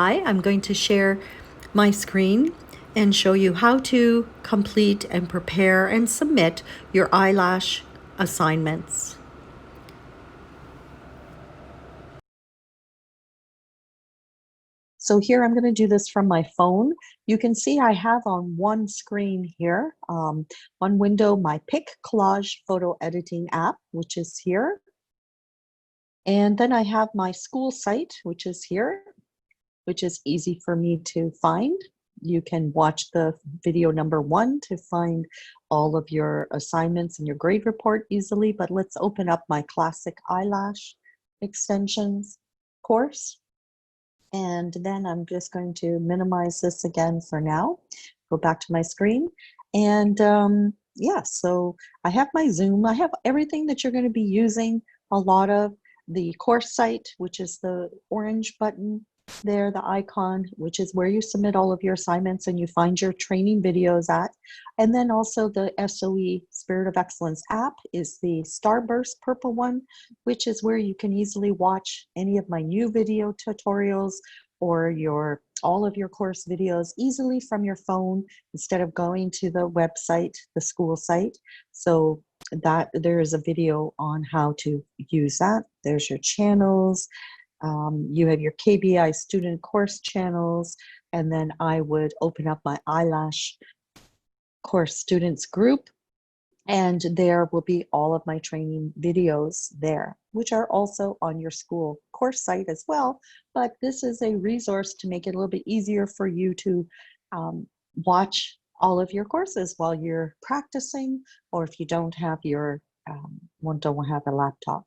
Hi, I'm going to share my screen and show you how to complete and prepare and submit your eyelash assignments. So here I'm going to do this from my phone. You can see I have on one screen here, one window, my Pick Collage photo editing app, which is here. And then I have my school site, which is here, which is easy for me to find. You can watch the video number 1 to find all of your assignments and your grade report easily, but let's open up my classic eyelash extensions course. And then I'm just going to minimize this again for now. Go back to my screen. And yeah, so I have my Zoom. I have everything that you're going to be using a lot of. The course site, which is the orange button there, the icon, which is where you submit all of your assignments and you find your training videos at. And then also the SOE Spirit of Excellence app is the Starburst purple one, which is where you can easily watch any of my new video tutorials or all of your course videos easily from your phone instead of going to the website, the school site. So that there is a video on how to use that. There's your channels. You have your KBI student course channels, and then I would open up my eyelash course students group, and there will be all of my training videos there, which are also on your school course site as well. But this is a resource to make it a little bit easier for you to watch all of your courses while you're practicing, or if you don't have don't have a laptop.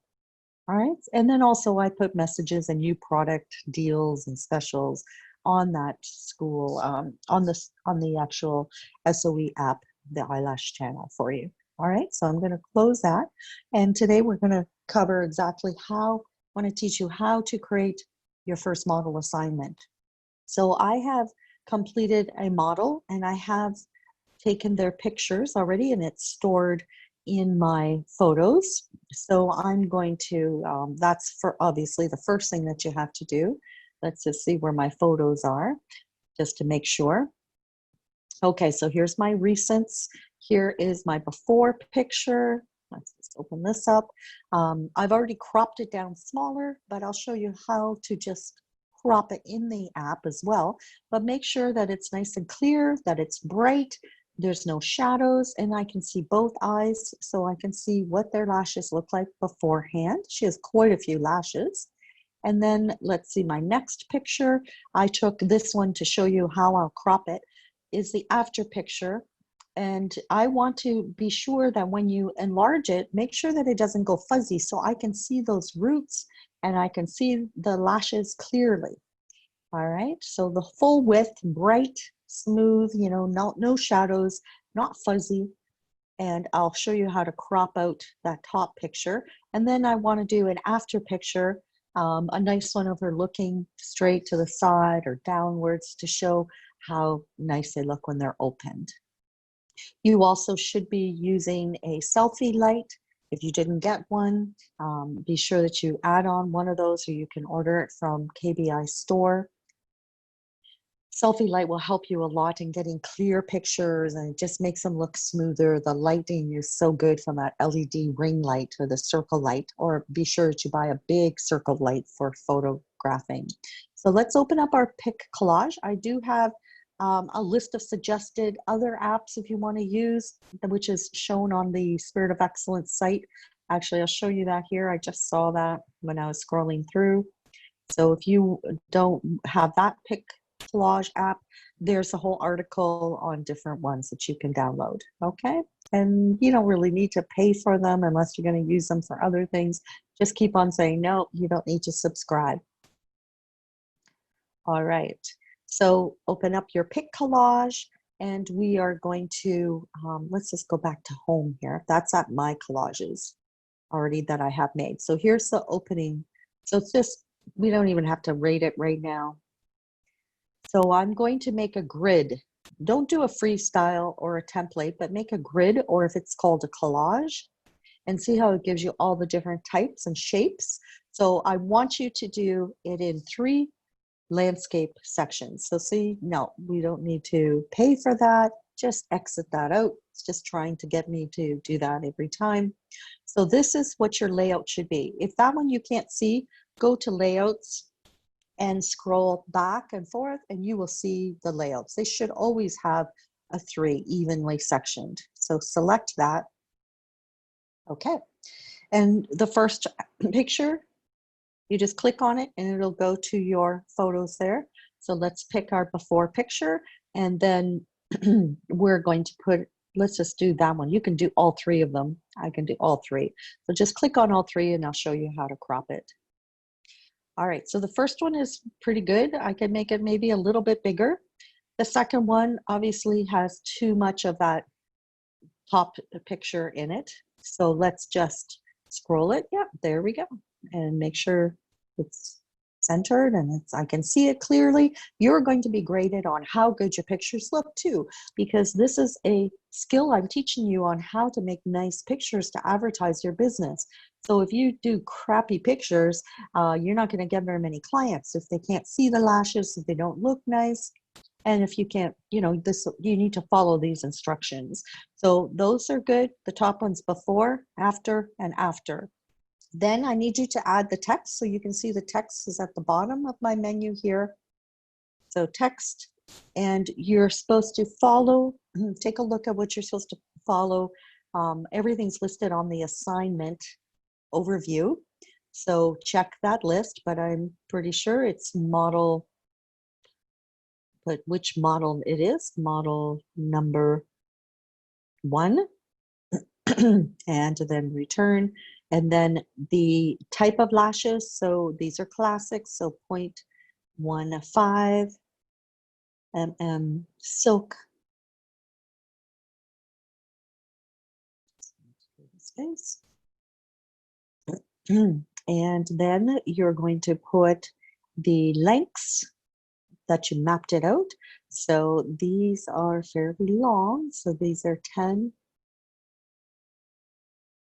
All right, and then also I put messages and new product deals and specials on that school, on the actual SOE app, the eyelash channel for you. All right, so I'm going to close that, and today we're going to cover exactly how I want to teach you how to create your first model assignment. So I have completed a model and I have taken their pictures already, and it's stored in my photos. So I'm going to, that's for obviously the first thing that you have to do. Let's just see where my photos are, just to make sure. Okay, so here's my recents. Here is my before picture. Let's just open this up. I've already cropped it down smaller, but I'll show you how to just crop it in the app as well. But make sure that it's nice and clear, that it's bright, there's no shadows, and I can see both eyes, so I can see what their lashes look like beforehand. She has quite a few lashes. And then let's see my next picture. I took this one to show you how I'll crop it, is the after picture. And I want to be sure that when you enlarge it, make sure that it doesn't go fuzzy so I can see those roots and I can see the lashes clearly. All right, so the full width, bright, smooth, no shadows, not fuzzy. And I'll show you how to crop out that top picture. And then I want to do an after picture, a nice one of her looking straight to the side or downwards to show how nice they look when they're opened. You also should be using a selfie light. If you didn't get one, be sure that you add on one of those, or you can order it from KBI store. Selfie light will help you a lot in getting clear pictures, and it just makes them look smoother. The lighting is so good from that LED ring light or the circle light, or be sure to buy a big circle light for photographing. So let's open up our Pick Collage. I do have a list of suggested other apps if you want to use, which is shown on the Spirit of Excellence site. Actually, I'll show you that here. I just saw that when I was scrolling through. So if you don't have that Pick Collage app, there's a whole article on different ones that you can download. Okay, and you don't really need to pay for them unless you're going to use them for other things. Just keep on saying no, you don't need to subscribe. All right, so open up your Pick Collage, and we are going to let's just go back to home here. That's at my collages already that I have made. So here's the opening. So it's just, we don't even have to rate it right now. So I'm going to make a grid. Don't do a freestyle or a template, but make a grid, or if it's called a collage, and see how it gives you all the different types and shapes. So I want you to do it in 3 landscape section. So see, no, we don't need to pay for that. Just exit that out. It's just trying to get me to do that every time. So this is what your layout should be. If that one you can't see, go to layouts and scroll back and forth and you will see the layouts. They should always have a 3 evenly sectioned. So select that. Okay. And the first picture, you just click on it and it'll go to your photos there. So let's pick our before picture and then we're going to put, let's just do that one. You can do all 3 of them. I can do all 3. So just click on all 3 and I'll show you how to crop it. All right, so the first one is pretty good. I can make it maybe a little bit bigger. The second one obviously has too much of that top picture in it. So let's just scroll it. Yeah, there we go. And make sure it's centered and I can see it clearly. You're going to be graded on how good your pictures look too, because this is a skill I'm teaching you on how to make nice pictures to advertise your business. So if you do crappy pictures, you're not going to get very many clients if they can't see the lashes, if they don't look nice. And if you can't, you need to follow these instructions. So those are good. The top one's before, after, and after. Then I need you to add the text. So you can see the text is at the bottom of my menu here. So text, and you're supposed to follow, take a look at what you're supposed to follow. Everything's listed on the assignment overview. So check that list, but I'm pretty sure it's model, but which model it is, model number 1, and then return. And then the type of lashes, so these are classics, so 0.15 mm silk. Space. And then you're going to put the lengths that you mapped it out. So these are fairly long. So these are 10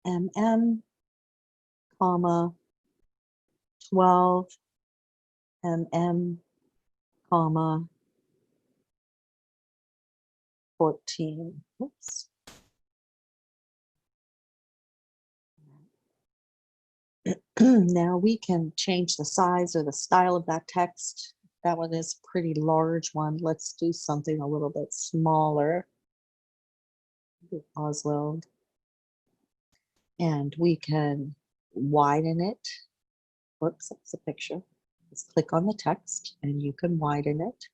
mm, comma, 12 mm, comma, 14. Oops. Now we can change the size or the style of that text. That one is a pretty large one. Let's do something a little bit smaller. Oswald. And we can widen it. Whoops, that's a picture. Just click on the text and you can widen it.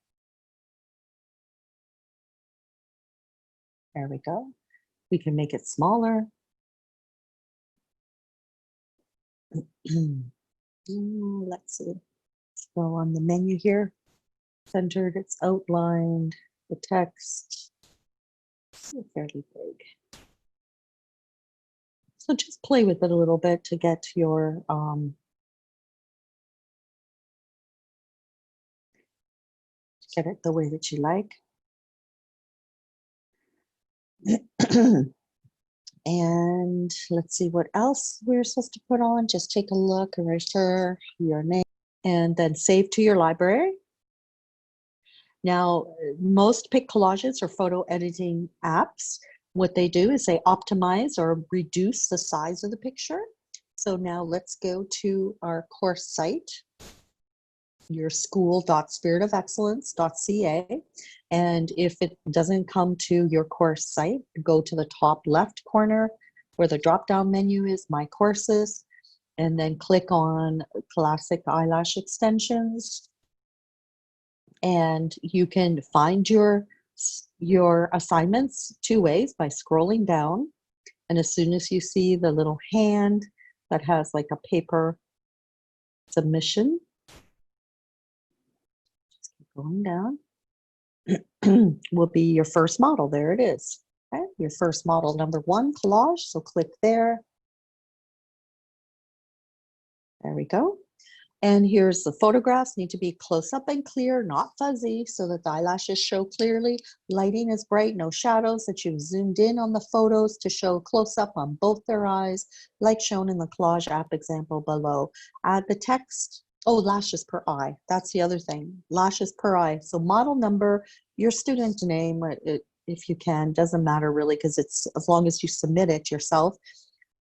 There we go. We can make it smaller. Let's see. Let's go on the menu here. Centered, it's outlined, the text. It's fairly big. So just play with it a little bit to get your get it the way that you like. And let's see what else we're supposed to put on. Just take a look, erasure your name, and then save to your library. Now, most pic collages or photo editing apps, what they do is they optimize or reduce the size of the picture. So now let's go to our course site, your school.spiritofexcellence.ca. And if it doesn't come to your course site, go to the top left corner where the drop-down menu is, My Courses, and then click on Classic Eyelash Extensions. And you can find your assignments 2 ways, by scrolling down. And as soon as you see the little hand that has like a paper submission, just keep going down, will be your first model. There it is. Okay, your first model, number 1 collage. So click there. There we go. And here's the photographs, need to be close up and clear, not fuzzy, so that the eyelashes show clearly. Lighting is bright, no shadows, that you've zoomed in on the photos to show close up on both their eyes, like shown in the collage app example below. Add the text Oh, lashes per eye. That's the other thing. Lashes per eye. So model number, your student name, if you can, doesn't matter really because it's as long as you submit it yourself.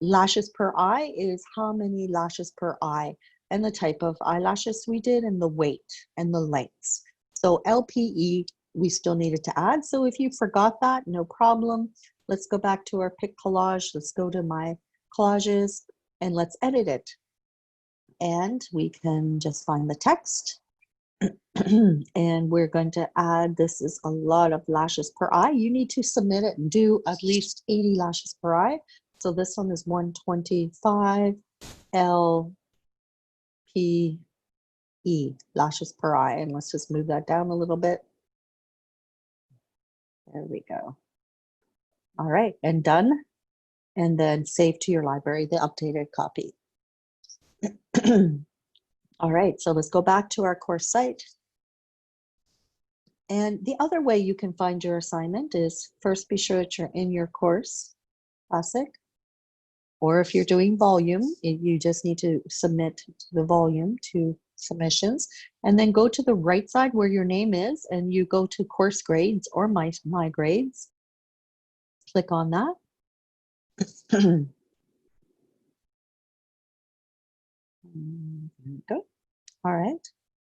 Lashes per eye is how many lashes per eye and the type of eyelashes we did and the weight and the lengths. So LPE, we still needed to add. So if you forgot that, no problem. Let's go back to our pic collage. Let's go to my collages and let's edit it. And we can just find the text. And we're going to add, this is a lot of lashes per eye. You need to submit it and do at least 80 lashes per eye. So this one is 125 LPE, lashes per eye. And let's just move that down a little bit. There we go. All right, and done. And then save to your library, the updated copy. All right, so let's go back to our course site. And the other way you can find your assignment is first be sure that you're in your course, classic, or if you're doing volume, you just need to submit the volume to submissions, and then go to the right side where your name is, and you go to course grades or my grades. Click on that. Go. All right.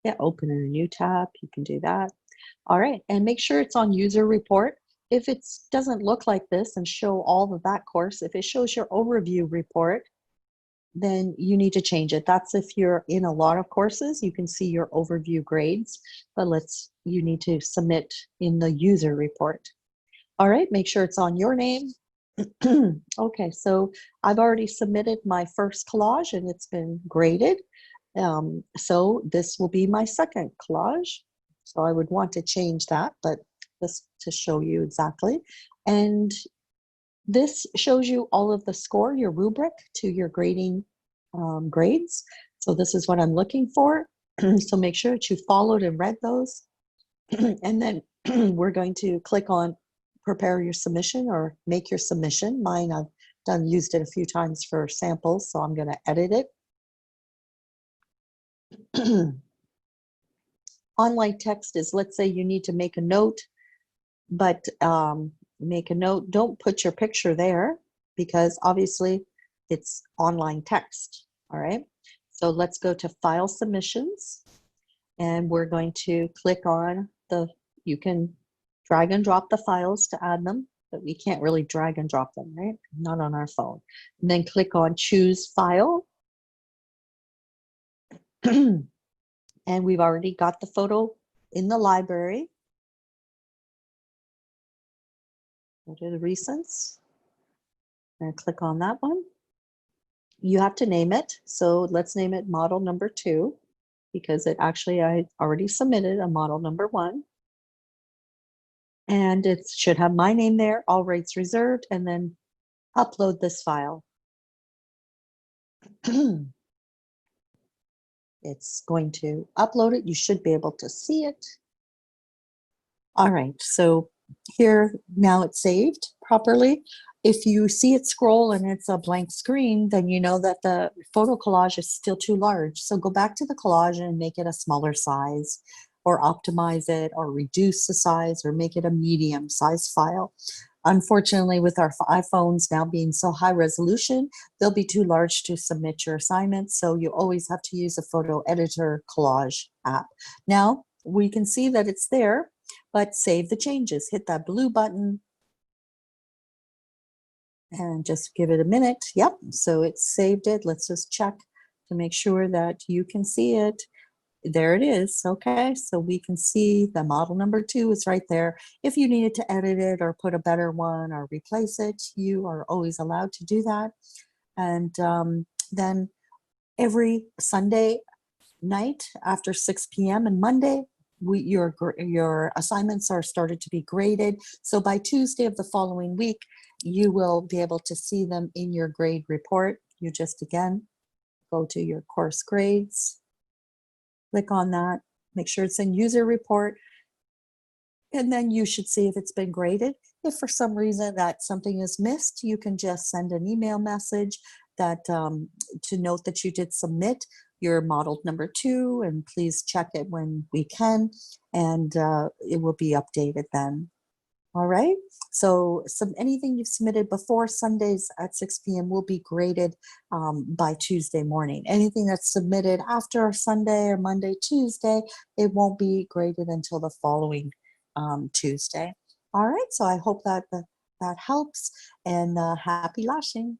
Yeah, open in a new tab. You can do that. All right, and make sure it's on user report. If it doesn't look like this and show all of that course, if it shows your overview report, then you need to change it. That's if you're in a lot of courses, you can see your overview grades, but you need to submit in the user report. All right, make sure it's on your name. Okay, so I've already submitted my first collage and it's been graded. So this will be my second collage. So I would want to change that, but just to show you exactly. And this shows you all of the score, your rubric to your grading grades. So this is what I'm looking for. So make sure that you followed and read those. And then we're going to click on prepare your submission or make your submission. Mine, I've used it a few times for samples, so I'm going to edit it. Online text is, let's say you need to make a note, but make a note, don't put your picture there because obviously it's online text. All right, so let's go to file submissions and we're going to click on you can drag and drop the files to add them, but we can't really drag and drop them, right? Not on our phone. And then click on choose file. And we've already got the photo in the library. Go to the recents and click on that one. You have to name it. So let's name it model number 2 because I already submitted a model number 1. And it should have my name there, all rights reserved, and then upload this file. It's going to upload it. You should be able to see it. All right, so here now it's saved properly. If you see it scroll and it's a blank screen, then you know that the photo collage is still too large. So go back to the collage and make it a smaller size, or optimize it, or reduce the size, or make it a medium size file. Unfortunately, with our iPhones now being so high resolution, they'll be too large to submit your assignments. So you always have to use a photo editor collage app. Now we can see that it's there, but save the changes. Hit that blue button and just give it a minute. Yep, so it's saved it. Let's just check to make sure that you can see it. There it is. Okay, so we can see the model number 2 is right there. If you needed to edit it or put a better one or replace it, you are always allowed to do that. And then every Sunday night after 6 p.m. and Monday, your assignments are started to be graded. So by Tuesday of the following week, you will be able to see them in your grade report. You just, again, go to your course grades, click on that, make sure it's in user report, and then you should see if it's been graded. If for some reason that something is missed, you can just send an email message that to note that you did submit. you're modeled number 2, and please check it when we can, and it will be updated then. All right. So anything you've submitted before Sundays at 6 p.m. will be graded by Tuesday morning. Anything that's submitted after Sunday or Monday, Tuesday, it won't be graded until the following Tuesday. All right. So I hope that helps, and happy lashing.